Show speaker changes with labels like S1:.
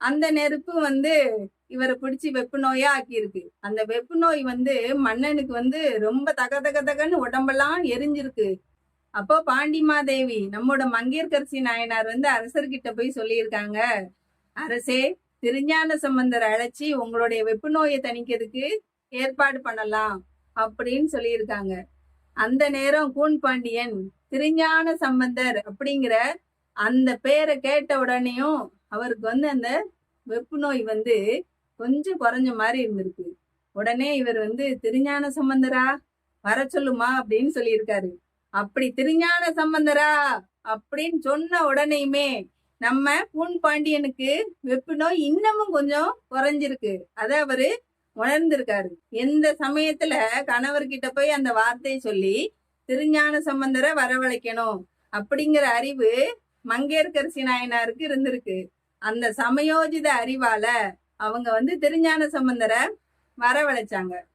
S1: அந்த நெருப்பு இவரை பிடிச்சி வெப்பு நோயா ஆக்கியிருக்கு. அந்த வெப்பு நோய் மன்னனுக்கு ரொம்ப தக தக தகன்னு உடம்பெல்லாம் எரிஞ்சிருக்கு. அப்போ பாண்டிமாதேவி நம்மோட மங்கையர்க்கரசி நாயனார் அரசர்கிட்ட போய் சொல்லியிருக்காங்க, அரசே, திருஞான சம்பந்தர் அழைச்சி உங்களுடைய வெப்பு நோயை தணிக்கிறதுக்கு ஏற்பாடு பண்ணலாம் அப்படின்னு சொல்லியிருக்காங்க. அந்த நேரம் கூன் பாண்டியன் திருஞான சம்பந்தர் அப்படிங்கிற அந்த பேரை கேட்ட உடனேயும் அவருக்கு அந்த வெப்பு நோய் கொஞ்சம் குறைஞ்ச மாதிரி இருந்திருக்கு. உடனே இவர் திருஞான சம்பந்தரா வர சொல்லுமா அப்படின்னு சொல்லியிருக்காரு. அப்படி திருஞான சம்பந்தரா அப்படின்னு சொன்ன உடனேயுமே நம்ம பூன் பாண்டியனுக்கு வெப்பு நோய் இன்னமும் கொஞ்சம் குறைஞ்சிருக்கு. அத அவரு உணர்ந்திருக்காரு. எந்த சமயத்துல கணவர்கிட்ட போய் அந்த வார்த்தையை சொல்லி திருஞான சம்பந்தரை வரவழைக்கணும் அப்படிங்கிற அறிவு மங்கையர்க்கரசி நாயனாருக்கு இருந்திருக்கு. அந்த சமயோஜித அறிவால அவங்க திருஞான சம்பந்தரை வரவழைச்சாங்க.